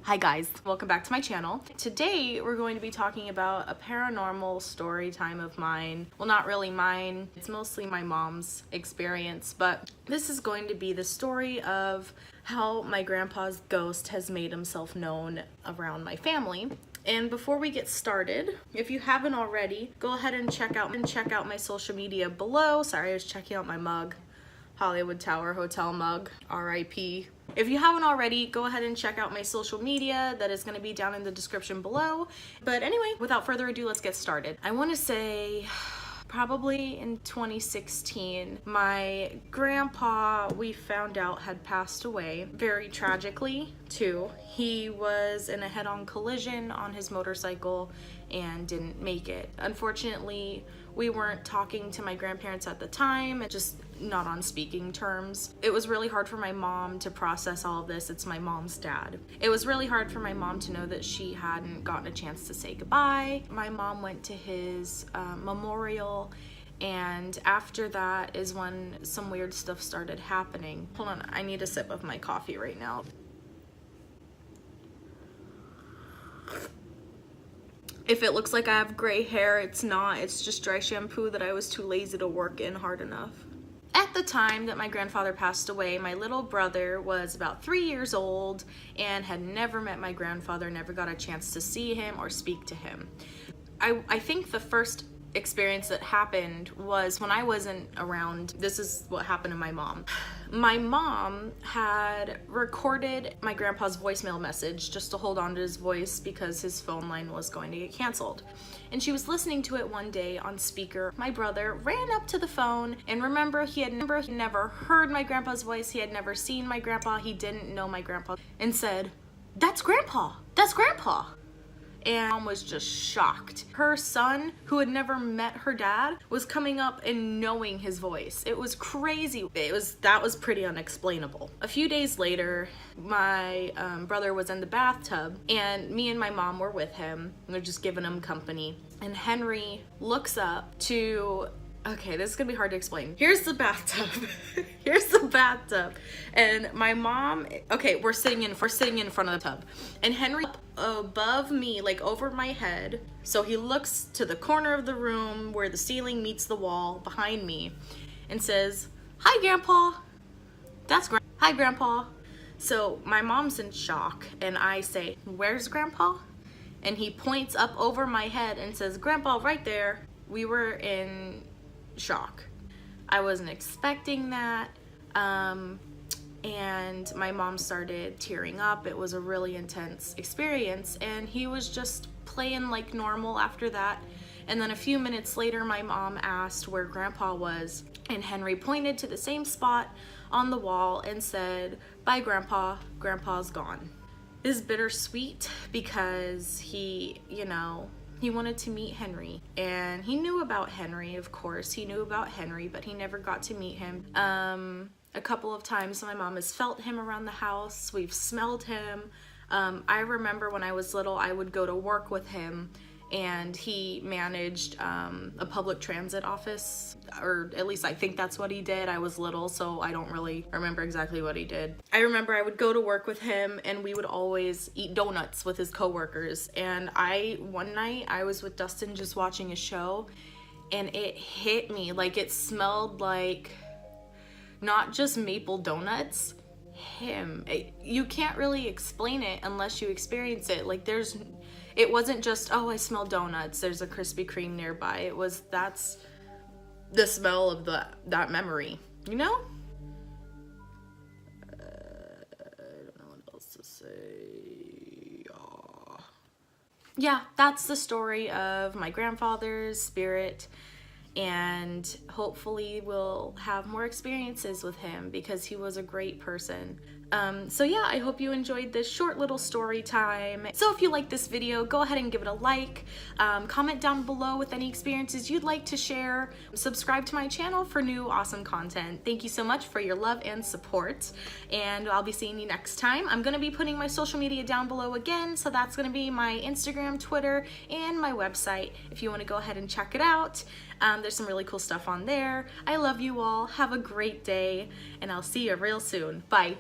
Hi guys, welcome back to my channel. Today we're going to be talking about a paranormal story time of mine. Well, not really mine, it's mostly my mom's experience, but this is going to be the story of how my grandpa's ghost has made himself known around my family. And before we get started, if you haven't already, go ahead and check out my social media below. Sorry, I was checking out my mug. Hollywood Tower Hotel mug, RIP. If you haven't already, go ahead and check out my social media. That is going to be down in the description below. But anyway, without further ado, let's get started. I want to say probably in 2016, my grandpa, we found out, had passed away very tragically too. He was in a head-on collision on his motorcycle and didn't make it. Unfortunately, we weren't talking to my grandparents at the time, just not on speaking terms. It was really hard for my mom to process all of this. It's my mom's dad. It was really hard for my mom to know that she hadn't gotten a chance to say goodbye. My mom went to his memorial, and after that is when some weird stuff started happening. Hold on, I need a sip of my coffee right now. If it looks like I have gray hair, it's not. It's just dry shampoo that I was too lazy to work in hard enough. At the time that my grandfather passed away, my little brother was about 3 years old and had never met my grandfather, never got a chance to see him or speak to him. I think the first experience that happened was when I wasn't around. This is what happened to my mom. My mom had recorded my grandpa's voicemail message just to hold on to his voice because his phone line was going to get canceled. And she was listening to it one day on speaker. My brother ran up to the phone, and remember, he had never heard my grandpa's voice. He had never seen my grandpa. He didn't know my grandpa, and said, "That's Grandpa, that's Grandpa." And Mom was just shocked. Her son, who had never met her dad, was coming up and knowing his voice. It was crazy. That was pretty unexplainable. A few days later, my brother was in the bathtub, and me and my mom were with him. They're just giving him company. And Henry looks up to, okay, this is gonna be hard to explain. Here's the bathtub. Here's the bathtub. And my mom, okay, we're sitting in front of the tub. And Henry above me, like over my head. So he looks to the corner of the room where the ceiling meets the wall behind me and says, "Hi, Grandpa." Hi, Grandpa. So my mom's in shock, and I say, "Where's Grandpa?" And he points up over my head and says, "Grandpa, right there." We were in shock. I wasn't expecting that. And my mom started tearing up. It was a really intense experience, and he was just playing like normal after that. And then a few minutes later, my mom asked where Grandpa was, and Henry pointed to the same spot on the wall and said, "Bye, Grandpa, Grandpa's gone." It is bittersweet because he wanted to meet Henry, and he knew about Henry, of course. He knew about Henry, but he never got to meet him. A couple of times my mom has felt him around the house. We've smelled him. I remember when I was little, I would go to work with him, and he managed a public transit office, or at least I think that's what he did. I was little, so I don't really remember exactly what he did. I remember I would go to work with him, and we would always eat donuts with his coworkers. And one night I was with Dustin just watching a show, and it hit me, like it smelled like not just maple donuts, him. You can't really explain it unless you experience it. Like it wasn't just, oh, I smell donuts, there's a Krispy Kreme nearby. That's the smell of that memory, you know? I don't know what else to say. Yeah, that's the story of my grandfather's spirit, and hopefully we'll have more experiences with him because he was a great person. So yeah, I hope you enjoyed this short little story time. So if you like this video, go ahead and give it a like. Comment down below with any experiences you'd like to share. Subscribe to my channel for new awesome content. Thank you so much for your love and support, and I'll be seeing you next time. I'm gonna be putting my social media down below again, so that's gonna be my Instagram, Twitter, and my website if you wanna go ahead and check it out. There's some really cool stuff on there. I love you all. Have a great day, and I'll see you real soon. Bye.